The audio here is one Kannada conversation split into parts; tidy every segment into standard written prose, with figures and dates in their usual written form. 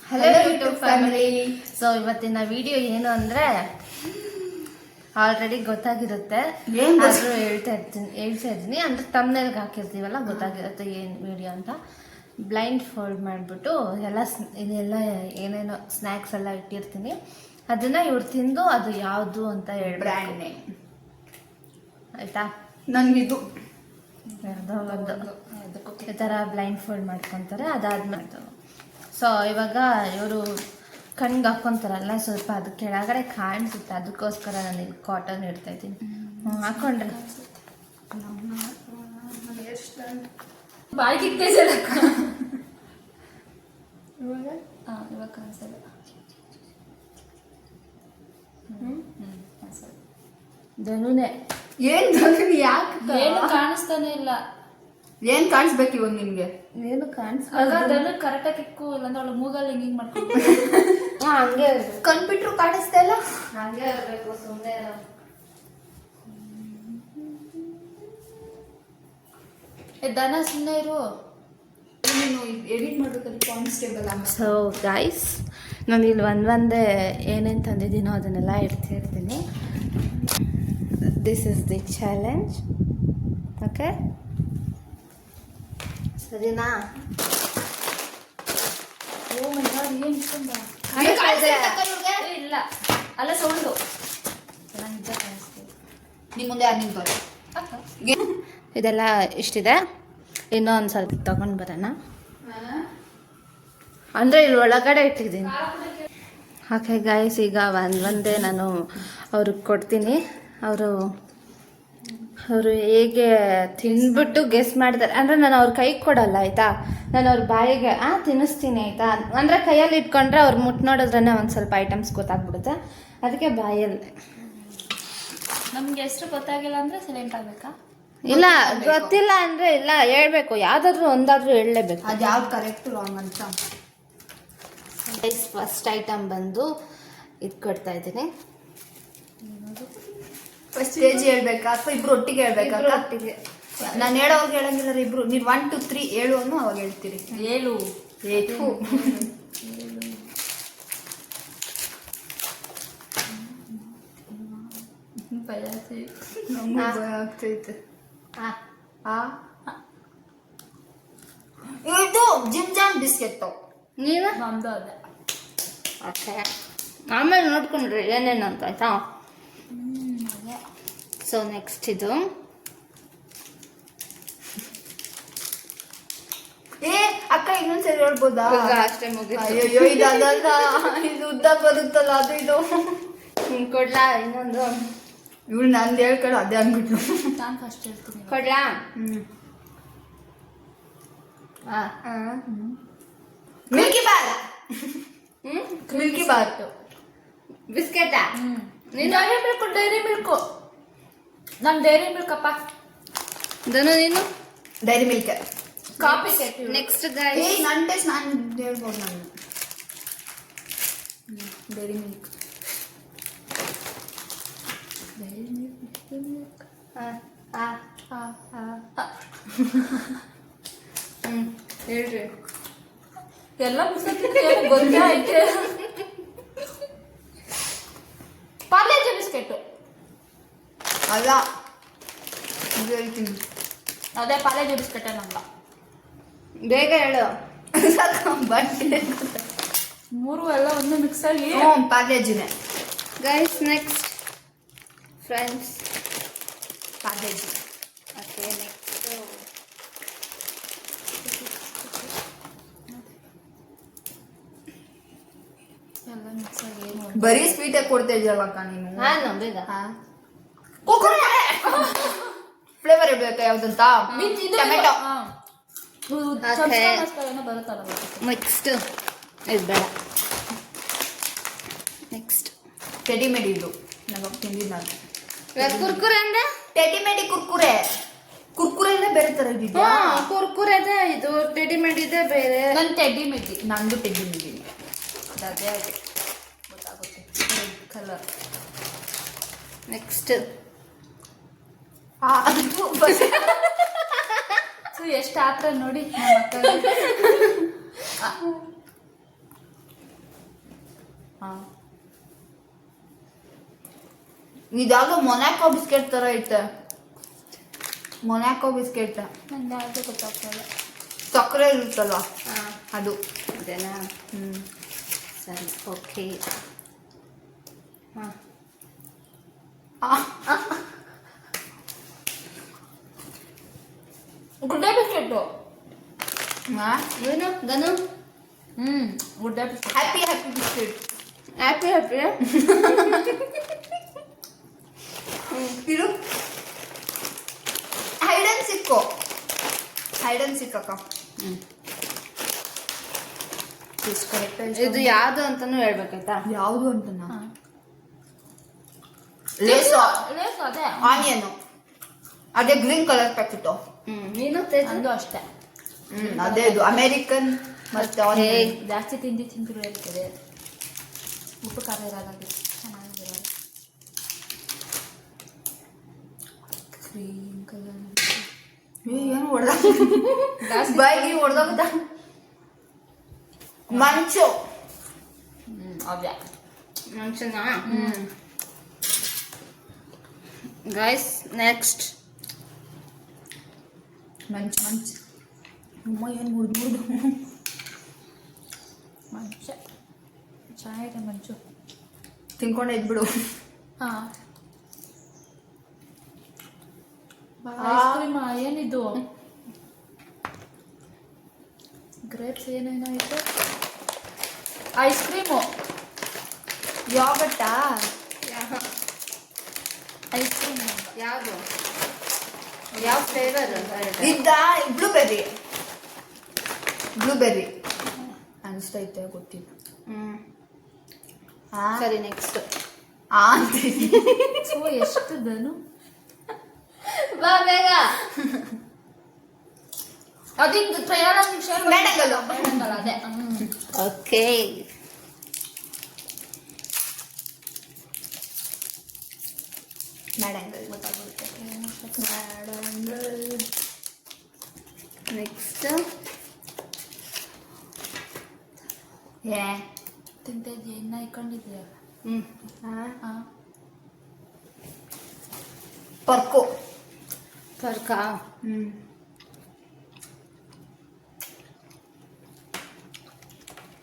Hello YouTube family. ಸೊ ಇವತ್ತಿನ ವಿಡಿಯೋ ಏನು ಅಂದರೆ ಆಲ್ರೆಡಿ ಗೊತ್ತಾಗಿರುತ್ತೆ, ಆದರೂ ಹೇಳ್ತಾ ಇದ್ದೀನಿ ಅಂದರೆ ತಮ್ಮನೇಲ್ಗೆ ಹಾಕಿರ್ತೀವಲ್ಲ ಗೊತ್ತಾಗಿರುತ್ತೆ ಏನು ವಿಡಿಯೋ ಅಂತ. ಬ್ಲೈಂಡ್ ಫೋಲ್ಡ್ ಮಾಡಿಬಿಟ್ಟು ಇದೆಲ್ಲ ಏನೇನೋ ಸ್ನ್ಯಾಕ್ಸ್ ಎಲ್ಲ ಇಟ್ಟಿರ್ತೀನಿ, ಅದನ್ನು ಇವ್ರು ತಿಂದು ಅದು ಯಾವುದು ಅಂತ ಬ್ರ್ಯಾಂಡ್ ನೇಮ್ ಆಯಿತಾ. ನನಗಿದು ಯಾವುದೋ ಒಂದು ಈ ಥರ ಬ್ಲೈಂಡ್ ಫೋಲ್ಡ್ ಮಾಡ್ಕೊತಾರೆ. ಅದಾದ್ಮೇಲೆ ಸೊ ಇವಾಗ ಇವರು ಕಣ್ಣಿಗೆ ಹಾಕ್ಕೊಂತಾರಲ್ಲ, ಸ್ವಲ್ಪ ಅದು ಕೆಳಗಡೆ ಕಾಣಿಸುತ್ತೆ, ಅದಕ್ಕೋಸ್ಕರ ನಾನು ಇಲ್ಲಿ ಕಾಟನ್ ಇಡ್ತಾ ಇದ್ದೀನಿ. ಹಾಕೊಂಡ್ರೆ ಬಾಯಿಗೆ ಇವಾಗ ಕಾಣಿಸಲ್ಲ. ಧನುನೇ ಏನು ಯಾಕೆ ಏನು ಕಾಣಿಸ್ತಾನೆ ಇಲ್ಲ. ಏನ್ ಕಾಣಿಸ್ಬೇಕು ಇವಾಗ ನಿಮ್ಗೆ? ಏನು ಕಾಣಿಸ್ತಾ ಧನು ಕರೆಕ್ಟಾಗಿ ಇಕ್ಕು, ಇಲ್ಲಾಂದ್ರೆ ಅವಳು ಮೂಗಲ್ಲಿ ಹಿಂಗಿಂಗ್ ಮಾಡ್ಕೊಂಡು ಹಂಗೆ ಇರ್ಬೇಕು, ಕಣ್ಬಿಟ್ರು ಕಾಣಿಸ್ತಾ ಇಲ್ಲ. ಹಂಗೆ ಇರಬೇಕು, ಸುಮ್ಮನೆ ದನ ಸುಮ್ಮನೆ ಇರು. ನೀನು ಎಡಿಟ್ ಮಾಡ್ಬೇಕಲ್ಲಿ ಕಾನ್ಸ್ಟೇಬಲ್ ಆಗ. ಸೊ ಗೈಸ್, ನಾನು ಇಲ್ಲಿ ಒಂದೇ ಏನೇನು ತಂದಿದ್ದೀನೋ ಅದನ್ನೆಲ್ಲ ಇರ್ತೀನಿ. This is the challenge. Okay, ಸರಿನಾ? ಓ ಮೈ ಗಾಡ್, ಏನು ಇಟ್ಕೊಂಡ? ಇಲ್ಲ ಅಲ್ಲ, ಸೌಂಡು ನಾನು ನಿಜ ಕಾಣಿಸ್ತೀನಿ. ನಿಮ್ಮ ಮುಂದೆ ಯಾರು ನಿಂತವ್ರೆ? ಇದೆಲ್ಲ ಇಷ್ಟಿದೆ, ಇನ್ನೊಂದು ಸ್ವಲ್ಪ ತಗೊಂಡು ಬರೋಣ. ಅಂದರೆ ಇಲ್ಲಿ ಒಳಗಡೆ ಇಟ್ಟಿದ್ದೀನಿ. ಓಕೆ ಗೈಸ್, ಈಗ ಒಂದೇ ನಾನು ಅವ್ರಿಗೆ ಕೊಡ್ತೀನಿ. ಅವರು ಹೇಗೆ ತಿಂದ್ಬಿಟ್ಟು ಗೆಸ್ ಮಾಡ್ತಾರೆ. ಅಂದರೆ ನಾನು ಅವ್ರ ಕೈಗೆ ಕೊಡಲ್ಲ ಆಯಿತಾ, ನಾನು ಅವ್ರ ಬಾಯಿಗೆ ತಿನ್ನಿಸ್ತೀನಿ ಆಯಿತಾ. ಅಂದರೆ ಕೈಯಲ್ಲಿ ಇಟ್ಕೊಂಡ್ರೆ ಅವ್ರು ಮುಟ್ಟು ನೋಡಿದ್ರೇ ಒಂದು ಸ್ವಲ್ಪ ಐಟಮ್ಸ್ ಗೊತ್ತಾಗ್ಬಿಡುತ್ತೆ, ಅದಕ್ಕೆ ಬಾಯಲ್ಲಿ. ನಮ್ಗೆ ಹೆಸರು ಗೊತ್ತಾಗಿಲ್ಲ ಅಂದರೆ ಸೈಲೆಂಟ್ ಆಗಬೇಕಾ? ಇಲ್ಲ, ಗೊತ್ತಿಲ್ಲ ಅಂದರೆ ಇಲ್ಲ, ಹೇಳ್ಬೇಕು, ಯಾವುದಾದ್ರೂ ಒಂದಾದ್ರೂ ಹೇಳಲೇಬೇಕು. ಅದು ಯಾವ್ದು ಕರೆಕ್ಟ್ ರಾಂಗ್ ಅಂತ. ಫಸ್ಟ್ ಐಟಮ್ ಬಂದು ಇದು ಕೊಡ್ತಾ ಇದ್ದೀನಿ. ಫಸ್ಟ್ ಪೇಜ್ ಹೇಳ್ಬೇಕಾ ಅಥವಾ ಇಬ್ರು ಒಟ್ಟಿಗೆ ಹೇಳ್ಬೇಕಾ? ಒಟ್ಟಿಗೆ. ನಾನು ಹೇಳೋವಾಗ ಹೇಳಂಗಿಲ್ಲ ಇಬ್ರು. ನೀವು 1 2 3 ಹೇಳು ಅನ್ನು ಅವಾಗ ಹೇಳ್ತೀರಿ. ಏಳು ಭಯ ಆಗ್ತೈತೆ. ಇದು ಜಿಮ್ ಜಾಮ್ ಬಿಸ್ಕೆಟ್. ನೀನು ನಮ್ದು ಅದೇ. ಓಕೆ, ಆಮೇಲೆ ನೋಡ್ಕೊಂಡ್ರಿ ಏನೇನು ಅಂತ ಆಯ್ತಾ. ಸೊ ನೆಕ್ಸ್ಟ್ ಇದು ಅಕ್ಕ ಇನ್ನೊಂದ್ಸರಿ ಹೇಳ್ಬೋದಾ? ಅಷ್ಟೇ ಮುಗಿತು. ಅಯ್ಯೋ ಇದು ಅದಲ್ಲ, ಇದು ಉದ್ದ ಬರುತ್ತಲ್ಲ ಅದು. ಇದು ಕೊಡ್ಲಾ ಇನ್ನೊಂದು? ಇವಳು ನಂದು ಹೇಳ್ಕೊಳ್ಳೋ ಅದೇ ಅಂದ್ಬಿಟ್ಲು. ನಾನು ಫಸ್ಟ್ ಹೇಳ್ತೀನಿ. ಕೊಡ್ಲಾ? Milky bar. ಮಿಲ್ಕಿ ಬಾರ್ ಬಿಸ್ಕೆಟಾ? Dairy milk, dairy milk. ನಮ್ಮ ಡೈರಿ ಮಿಲ್ಕ್ ಅಪ್ಪ. ಧನು ನೀನು? Dairy milk. ಕಾಪಿ ಸೆಟ್. ನೆಕ್ಸ್ಟ್ ನನ್ನ ಟೇಸ್ಟ್ ನಾನು ಹೇಳ್ಬೋದು. ನಾನು ಡೈರಿ ಮಿಲ್ಕ್. ಹೇಳ್ರಿ. ಎಲ್ಲ ಗೊತ್ತೇ ಐತೆ. ಪಾರ್ಲೇಜಿ ಬಿಸ್ಕೆಟ್ ಅಲ್ಲ, ಇದು ಹೇಳ್ತೀನಿ. ಅದೇ ಪಾರ್ಲೇಜಿ ಬಿಸ್ಕೆಟ್ ನಮ್ಗ. ಬೇಗ ಹೇಳು. ಮೂರು ಎಲ್ಲ ಒಂದು ಮಿಕ್ಸ್ ಆಗಿ ಪಾರ್ಲೇಜಿನೇ. Guys next friends Parle G. Okay, next ಎಲ್ಲ ಮಿಕ್ಸ್ ಆಗಿ ಬರೀ ಸ್ವೀಟೇ ಕೊಡ್ತಾ ಇದೆಯಲ್ಲಕ್ಕ ನೀನು. ಹಾಂ ಬೇಗ. ಫ್ಲೇವರ್ ಇರ್ಬೇಕಾ ಯಾವ್ದಂತ? ಟೊಮೆಟೊ. ಬರುತ್ತಲ್ಲ. ನೆಕ್ಸ್ಟ್ ಇದು ಬೇಡ. ನೆಕ್ಸ್ಟ್ ಟೆಡಿಮೇಡಿ. ಇದು ನಮಗೆ ತಿಂದಿದ್ದು ನಾನು. ಕುರ್ಕುರೆ ಅಂದ್ರೆ ಟೆಡಿಮೇಡಿ ಕುರ್ಕುರೆ. ಕುರ್ಕುರೆ ಎಲ್ಲ ಬೇರೆ ತರ ಇದೆಯಾ? ಕುರ್ಕುರೆ ಇದೆ, ಇದು ರೆಡಿಮೇಡ್ ಇದೆ ಬೇರೆ. ನನ್ನ ಟೆಡ್ಡಿ ಮೆಡ್ಡಿ. ನಂದು ಟೆಡಿಮೇಡಿ. ಅದೇ ಅದೇ ಗೊತ್ತಾಗುತ್ತೆ. Red colour. ನೆಕ್ಸ್ಟ್ ಎಷ್ಟು ಆತ್ರ ನೋಡಿ. ಹಾಂ ಇದಾಗ ಮೊನಾಕೋ ಬಿಸ್ಕೆಟ್ ತರ ಐತೆ. ಮೊನಾಕೋ ಬಿಸ್ಕೆಟ್ ನಂಗೆ ಯಾವುದು ಗೊತ್ತಾಗ್ತಲ್ಲ. ಸಕ್ಕರೆ ಇರುತ್ತಲ್ವಾ ಹಾಂ ಅದು. ಅದೇನಾ ಸರಿ ಓಕೆ ಹಾಂ ಗುಡ್ಡೆ ಬಿಸ್ಕೆಟ್ಟು. ಏನು ಗನು ಗುಡ್ಡೆ biscuit. Happy happy biscuit. Happy happy ಇದು ಹೈಡ್ ಅಂಡ್ ಸಿಕ್ಕು. ಹೈಡ್ ಅಂಡ್ ಸಿಕ್ ಅಕ್ಕ. ಇದು ಯಾವುದು ಅಂತಾನು ಹೇಳ್ಬೇಕಾಯ್ತಾ? ಯಾವುದು ಅಂತನಾ? ಹಾಂ ಲೇಸು ಲೇಸು ಅದೇ ಆನಿಯನ್ ಅದೇ ಗ್ರೀನ್ ಕಲರ್ ಪ್ಯಾಕೆಟ್. ನೀನು ತೇಜು? ನಂದು ಅಷ್ಟೇ. ಅದೇ ಇದು ಅಮೇರಿಕನ್ ಮತ್ತೆ ಆನಿಯನ್. ಜಾಸ್ತಿ ತಿಂದು ಇರ್ತದೆ. ಉಪ್ಪು ಖಾರ ಇರೋದಾಗಿ ಚೆನ್ನಾಗಿರೋದು. ಗ್ರೀನ್ ಕಲರ್ ಏನು ಹೊಡೆದ ಬಾಯಿಗೆ ಹೊಡೆದೋಗ್ದ. ಮಂಚು ಅವ್ಯ ಮಂಚನ ಗೈಸ್ ನೆಕ್ಸ್ಟ್ ಮಂಚ್ ಮಂಚ್. ಅಮ್ಮ ಏನು ಮುಡ್ದು ಮಂಚ ಚೆನ್ನಾಗಿದೆ ಮಂಚು. ತಿನ್ಕೊಂಡೆ ಇದ್ಬಿಡು. ಹಾಂ ಐಸ್ ಕ್ರೀಮ್ ಏನಿದು? ಗ್ರೇಪ್ಸ್ ಏನೇನೋ ಇತ್ತು. ಐಸ್ ಕ್ರೀಮು ಯಾವಟ್ಟಾ ಐಸ್ ಕ್ರೀಮ್ ಯಾವುದು ಯಾವ ಫ್ಲೇವರ್ ಇದ್ದ ಬ್ಲೂಬೆರ್ರಿ. ಬ್ಲೂಬೆರ್ರಿ ಅನಿಸ್ತೈತೆ ಗೊತ್ತಿಲ್ಲ. ಸರಿ ನೆಕ್ಸ್ಟ್ ಸೊ ಎಷ್ಟು ದನು ಬಾ ಬೇಗ. ಅದಿಂಗ್ ಟ್ರಯಲ್ ಬೇಡಂಗಲ್ಲು. ಬೇಡಂಗಲ್ಲ ಅದೇ. ಓಕೆ ಬೇಡಂಗಲ್ ಗೊತ್ತಾಗ್ಬಿಡುತ್ತೆ. ನೆಕ್ಸ್ಟ್ ಏ ತಿಂತಿದ್ಯಾ ಇನ್ನ ಇಟ್ಕೊಂಡಿದ್ಯಾ? ಹಾಂ ಪರ್ಕು. ಪರ್ಕಾ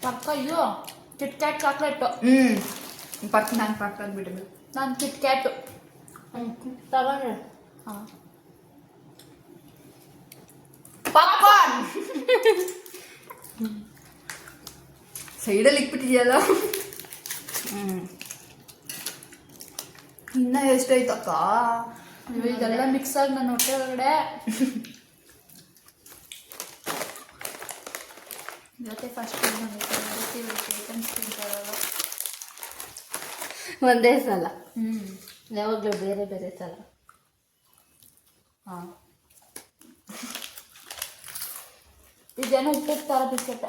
ಪಕ್ಕ ಅಯ್ಯೋ ಕಿಟ್ ಕ್ಯಾಟ್ ಚಾಕ್ಲೇಟು. ಪರ್ಕ್ ನಾನು ಪರ್ಕ್ ಅಂದ್ಬಿಟ್ಟು. ನಾನು ಕಿಟ್ ಕ್ಯಾಟು ತಗೊಂಡ್ರೆ ಹಾಂ. ಪಾಪ್ಕಾರ್ನ್ ಸೈಡಲ್ಲಿ ಇಕ್ಬಿಟ್ಟಿದ್ಯಲ್ಲ. ಇನ್ನ ಎಷ್ಟೈತಕ್ಕ? ಇದೆಲ್ಲ ಮಿಕ್ಸ್ ಆಗಿ ನನ್ನ ಹೊಟ್ಟೆ ಒಳಗಡೆ. ಜೊತೆ ಫಸ್ಟ್ ಒಂದೇ ಸಲ ಯಾವಾಗಲೂ ಬೇರೆ ಬೇರೆ ಸಲ. ಹಾಂ ಇದೇನೋ ಉಪ್ಪು ಥರ ಬಿಸ್ಕೆಟ್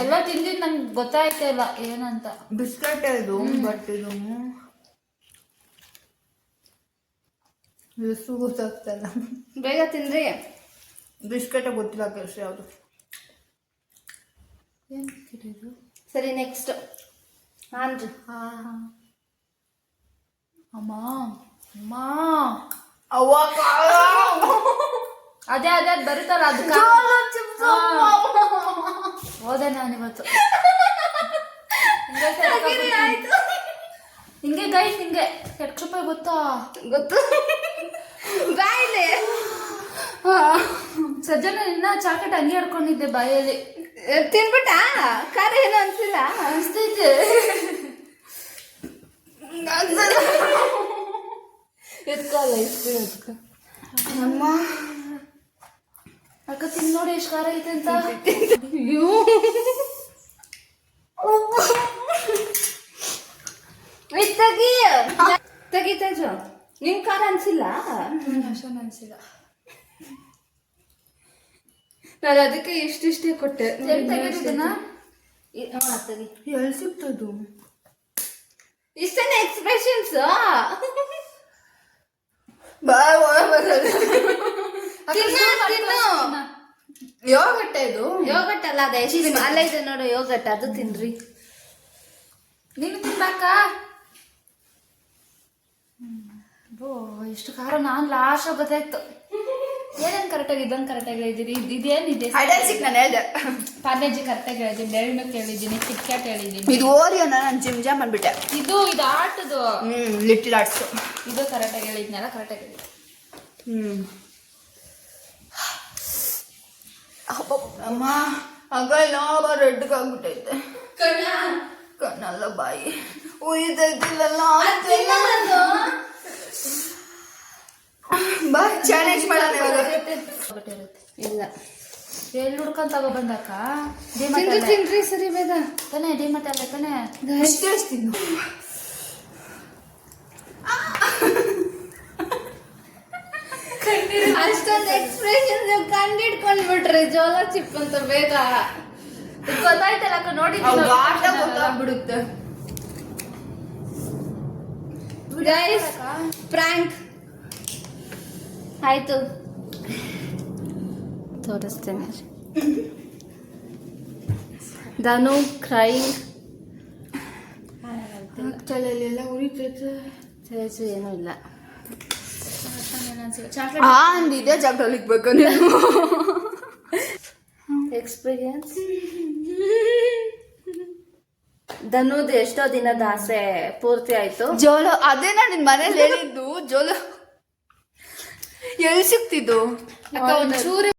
ಎಲ್ಲ ತಿಂದಿದ್ದು ನಂಗೆ ಗೊತ್ತಾಯ್ತಾ ಇಲ್ಲ ಏನಂತ. ಬಿಸ್ಕೆಟ್ ಇದು ಬಟ್ ಇದು ಎಷ್ಟು ಗೊತ್ತಾಗ್ತಲ್ಲ. ಬೇಗ ತಿಂದ್ರಿ. ಬಿಸ್ಕೆಟ್ ಗೊತ್ತಿಲ್ಲ ಕೆಲಸ ಯಾವುದು. ಏನು ಬಿಸ್ಕೆಟ್ ಇದು? ಸರಿ ನೆಕ್ಸ್ಟ್ ಹಾನ್ರಿ. ಅಮ್ಮ ಅಮ್ಮ ಅವ್ವ ಅದೇ ಅದೇ ಬರುತ್ತಲ್ಲ ಅದಕ್ಕೆ ಹೋದೆ ನಾನು ಇವತ್ತು. ಹಿಂಗೆ ಗೈಸ್ ಹಿಂಗೆ ಎಷ್ಟು ರೂಪಾಯಿ ಗೊತ್ತಾ? ಗೊತ್ತು ಬಾಯಿಲೆ ಸಜ್ಜನ ಇನ್ನ ಚಾಕೆಟ್ ಹಂಗೆ ಹಿಡ್ಕೊಂಡಿದ್ದೆ ಬಾಯಲ್ಲಿ. ತಿನ್ಬಿಟ್ಟ ಖಾರ ಏನು ಅನ್ಸಿಲ್ಲ ಅನಿಸ್ತೈತೆ. ಎತ್ಕೋಲ್ಲ ಇಷ್ಟು ಎತ್ಕೊ. ನಮ್ಮ ಅಕ್ಕ ತಿಂದು ನೋಡಿ ಎಷ್ಟು ಖಾರ ಐತೆ ಅಂತ. ಅಯ್ಯೋ ತೆಗಿ ತೆಗಿ ತೇಜು. ನಿನ್ ಖಾರ ಅನ್ಸಿಲ್ಲ? ಅಷ್ಟೊಂದು ಅನಿಸಿಲ್ಲ. ನಾನು ಅದಕ್ಕೆ ಇಷ್ಟಿಷ್ಟೇ ಕೊಟ್ಟೆ. ತೆಗಿದಿದ್ದೀನ ತೆಗಿ. ಎಲ್ಲಿ ಸಿಗ್ತದು? ಇಷ್ಟನೇ ಎಕ್ಸ್ಪ್ರೆಷನ್ಸ್. ಬಾಯ್ ಒಳಗೆ ತಿನ್ನು ತಿನ್ನು ಯೋಗಟ್ಟ ಇದು ಯೋಗಟ್ ಅಲ್ಲ ಅದ ಎಷ್ಟು ಅಲ್ಲ ಇದೆ ನೋಡು ಯೋಗಟ್ ಅದು ತಿನ್ರಿ. ನೀನು ತಿನ್ಬೇಕ. ಓ ಎಷ್ಟು ಖಾರ. ನಾನು ಲಾಸ್ಟ್ ಗೊತ್ತಾಯ್ತು ಏನೇನು ಕರೆಕ್ಟಾಗಿ ಇದಂಗೆ ಕರೆಕ್ಟಾಗಿ ಹೇಳಿದಿರಿ. ಇದೇನಿದೆ ಹೈಡೆನ್ಸಿಕ್ ನಾನು ಹೇಳ್ದೆ. ಪಾರ್ಲೇಜಿ ಕರೆಕ್ಟಾಗಿ ಹೇಳಿದ್ದೀನಿ, ಡೈರಿ ಮಿಲ್ಕ್ ಹೇಳಿದ್ದೀನಿ, ಕಿಟ್ ಕ್ಯಾಟ್ ಹೇಳಿದ್ದೀನಿ. ಇದು ಓರಿಯೋನ ನಾನು ಜಿಮ್ ಜಾಮ್ ಅಂದ್ಬಿಟ್ಟೆ. ಇದು ಆಟದು ಲಿಟಲ್ ಆರ್ಟ್ಸ್. ಇದು ಕರೆಕ್ಟಾಗಿ ಹೇಳಿದ್ನಲ್ಲ, ಕರೆಕ್ಟಾಗಿ ಹೇಳಿದ್ದೆ. ಅಮ್ಮ ಅಗಲ್ ನೋವ ರೆಡ್ಗಾಗ್ಬಿಟ್ಟೈತೆ. ಕಣ್ಣಲ್ಲ ಬಾಯಿ ಉಯ್ದೈತಿಲ್ಲ. ಬಾ ಚಾಲೆಂಜ್ ಮಾಡೋಣ ಇವಾಗ. ಇಲ್ಲ ಎಲ್ಲಿ ಹುಡ್ಕೊಂಡ್ ತಗೋ ಬಂದಾಕ ತಿನ್ರಿ ಸರಿ ಬೇಗ ತಾನೇ ಡಿಮಟ್ ಅಲ್ಲ ತಾನೇ. ತಿನ್ನು. ಅಷ್ಟೊಂದು ಎಕ್ಸ್ಪ್ರೆಷನ್ ಕಂಡಿಡ್ಕೊಂಡ್ಬಿಟ್ರಿ ಜೋಳ ಚಿಪ್ ಅಂತ ಬೇಗ. ಗೊತ್ತಾಯ್ತಲ್ಲ ಅಕ್ಕ, ನೋಡಿ ಗೊತ್ತಾಗ್ಬಿಡುತ್ತೆ. ಗೈಸ್ ಪ್ರಾಂಕ್ ಆಯ್ತು, ತೋರಿಸ್ತೇನೆ. ಧನು ಕ್ರೈಂಗ್. ತಲೆಯಲ್ಲೆಲ್ಲ ಉರಿತೈತೆ. ಸೇಸು ಏನೂ ಇಲ್ಲ. ಇದೇ ಜಾಗದಲ್ಲಿ ಇಕ್ಬೇಕು ನೀವು. ಎಕ್ಸ್ಪೀರಿಯನ್ಸ್. ಧನುದ್ ಎಷ್ಟೋ ದಿನದ ಆಸೆ ಪೂರ್ತಿ ಆಯ್ತು. ಜೋಲು ಅದೇ ನಾನು ನಿನ್ ಮನೇಲಿ ಹೇಳಿದ್ದು. ಜೋಲು ಎಲ್ಲಿ ಸಿಕ್ತಿದ್ದು ಒಂಚೂರು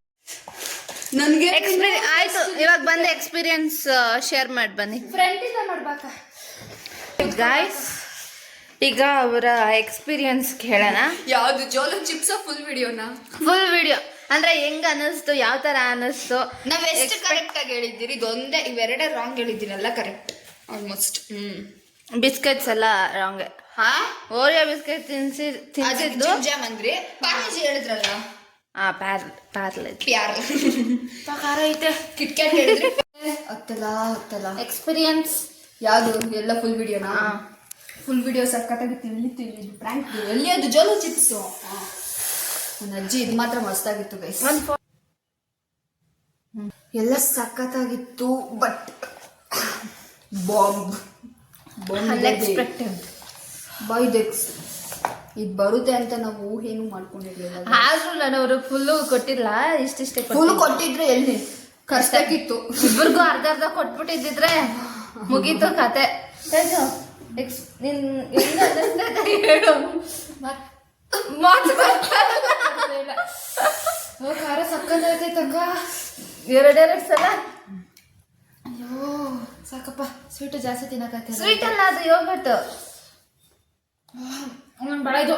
ನನ್ಗೆ ಆಯ್ತು, ಇವಾಗ ಬಂದ ಎಕ್ಸ್ಪೀರಿಯನ್ಸ್ ಶೇರ್ ಮಾಡಿ ಬನ್ನಿ ಫ್ರೆಂಡ್ ಇಂದ ಮಾಡ್ಬೇಕ ಗಾಯ್ಸ್. ಈಗ ಅವರ ಎಕ್ಸ್ಪೀರಿಯನ್ಸ್ ಕೇಳೋಣ. ಯಾವ್ದು ಜೋಲು ಚಿಪ್ಸ್ ಫುಲ್ ವಿಡಿಯೋನ? ಫುಲ್ ವಿಡಿಯೋ ಅಂದ್ರೆ ಹೆಂಗ್ ಅನಿಸ್ತು, ಯಾವ ತರ ಅನಿಸ್ತು. ನಾವ್ ಎಷ್ಟು ಕರೆಕ್ಟ್ ಆಗಿ ಹೇಳಿದ್ದೀರಿ, ಇದೊಂದೇ ಇವೆರಡೇ ರಾಂಗ್ ಹೇಳಿದ್ದೀರಲ್ಲ. Correct almost. ಬಿಸ್ಕೆಟ್ಸ್ ಎಲ್ಲ ರಾಂಗ್. ಹಾ ಓರಿಯೋ ಬಿಸ್ಕೆಟ್ ತಿನ್ಸಿದ್ದು ಜಾಮ್ ಅಂದ್ರೆ ಪಾರ್ಲೇಜಿ ಹೇಳಿದ್ರಲ್ಲ. ಪ್ಯಾರ್ಲೇಜ್ ಪ್ಯಾರ್ ಖಾರ ಐತೆ. ಕಿಟ್ ಕ್ಯಾಟ್ ಹೇಳಿದ್ರಿ. ಹತ್ತಲ್ಲ ಎಕ್ಸ್ಪೀರಿಯನ್ಸ್. ಯಾವ್ದು ಎಲ್ಲ ಫುಲ್ ವಿಡಿಯೋನಾ? ಫುಲ್ ವಿಡಿಯೋ ಸಕ್ಕತ್ತಾಗಿತ್ತು. ಎಲ್ಲಿ ಪ್ರ್ಯಾಂಕ್ ಎಲ್ಲಿ ಅದು ಜೋಲು ಚಿಪ್ಸ್. ನನ್ನ ಅಜ್ಜಿ ಇದು ಮಾತ್ರ ಮಸ್ತಾಗಿತ್ತು ಗೈಸ್. ಎಲ್ಲ ಸಕ್ಕತ್ತಾಗಿತ್ತು. ಬಟ್ ಬಾಂಬ್ ಅನ್ಎಕ್ಸ್ಪೆಕ್ಟೆಡ್ ಬೈದೆಕ್ಸ್ ಇದು ಬರುತ್ತೆ ಅಂತ ನಾವು ಊಹೆನೂ ಮಾಡ್ಕೊಂಡಿರ್ಲಿಲ್ಲ. ಆದ್ರೂ ನಾನು ಅವ್ರಿಗೆ ಫುಲ್ಲು ಕೊಟ್ಟಿಲ್ಲ, ಇಷ್ಟಿಷ್ಟೇ ಫುಲ್ ಕೊಟ್ಟಿದ್ರೆ ಎಲ್ಲಿ ಕಷ್ಟಾಗಿತ್ತು. ಇಬ್ಬರಿಗೂ ಅರ್ಧ ಕೊಟ್ಬಿಟ್ಟಿದ್ರೆ ಮುಗೀತು ಕತೆ. ನಿನ್ ಹೆಂಗ ಹೇಳು. ಖಾರ ಸಕ್ಕತ್ತೈತೆ ತಗ್ಗ. ಎರಡೆರಡು ಸಲ. ಅಯ್ಯೋ ಸಾಕಪ್ಪ, ಸ್ವೀಟ್ ಜಾಸ್ತಿ ತಿನ್ನಕತ್ತೆ. ಸ್ವೀಟ್ ಅಲ್ಲ ಅದು ಯೋಗಟ್. ಬೇಡ ಇದು.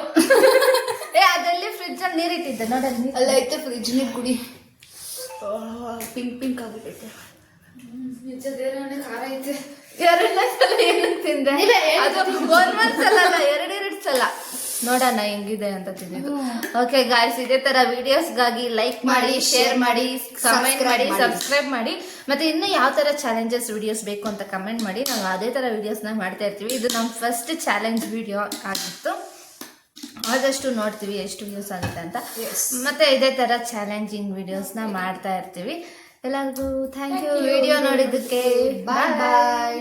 ಅದೆಲ್ಲಿ ಫ್ರಿಜ್ ಅಲ್ಲಿ ನೀರಿಟ್ಟಿದ್ದೆ ನೋಡಲ್ಲಿ. ಅಲ್ಲ ಐತೆ ಫ್ರಿಜ್ ನೀರು ಕುಡಿ. ಪಿಂಕ್ ಪಿಂಕ್ ಆಗ್ಬಿಟ್ಟೈತೆ. ನಿಜದೇನೇ ಖಾರ ಐತೆ. ಎರಡನೇ ಸಲ ಏನಕ್ಕೆ ತಿಂದೆ? ಅದು ಒಂದೊಂದ್ ಸಲ ಅಲ್ಲ, ಎರಡೆರಡು ಸಲ. ನೋಡೋಣ ಹೆಂಗಿದೆ ಅಂತ ತಿಂದಿದ್ದು. ಓಕೆ ಗಾಯ್ಸ್, ಇದೇ ತರ ವಿಡಿಯೋಸ್ಗಾಗಿ ಲೈಕ್ ಮಾಡಿ, ಶೇರ್ ಮಾಡಿ, ಕಮೆಂಟ್ ಮಾಡಿ, ಸಬ್ಸ್ಕ್ರೈಬ್ ಮಾಡಿ. ಮತ್ತೆ ಇನ್ನು ಯಾವ ತರ ಚಾಲೆಂಜಸ್ ವಿಡಿಯೋಸ್ ಬೇಕು ಅಂತ ಕಮೆಂಟ್ ಮಾಡಿ. ನಾವು ಅದೇ ತರ ವಿಡಿಯೋಸ್ನ ಮಾಡ್ತಾ ಇರ್ತೀವಿ. ಇದು ನಮ್ಮ ಫಸ್ಟ್ ಚಾಲೆಂಜ್ ವಿಡಿಯೋ ಆಗಿತ್ತು. ಆದಷ್ಟು ನೋಡ್ತೀವಿ ಎಷ್ಟು ವ್ಯೂಸ್ ಆಗುತ್ತೆ ಅಂತ. ಮತ್ತೆ ಇದೇ ತರ ಚಾಲೆಂಜಿಂಗ್ ವಿಡಿಯೋಸ್ನ ಮಾಡ್ತಾ ಇರ್ತೀವಿ. ಎಲ್ಲರಿಗೂ ಥ್ಯಾಂಕ್ ಯು ವಿಡಿಯೋ ನೋಡಿದ್ದಕ್ಕೆ. ಬಾಯ್ ಬಾಯ್.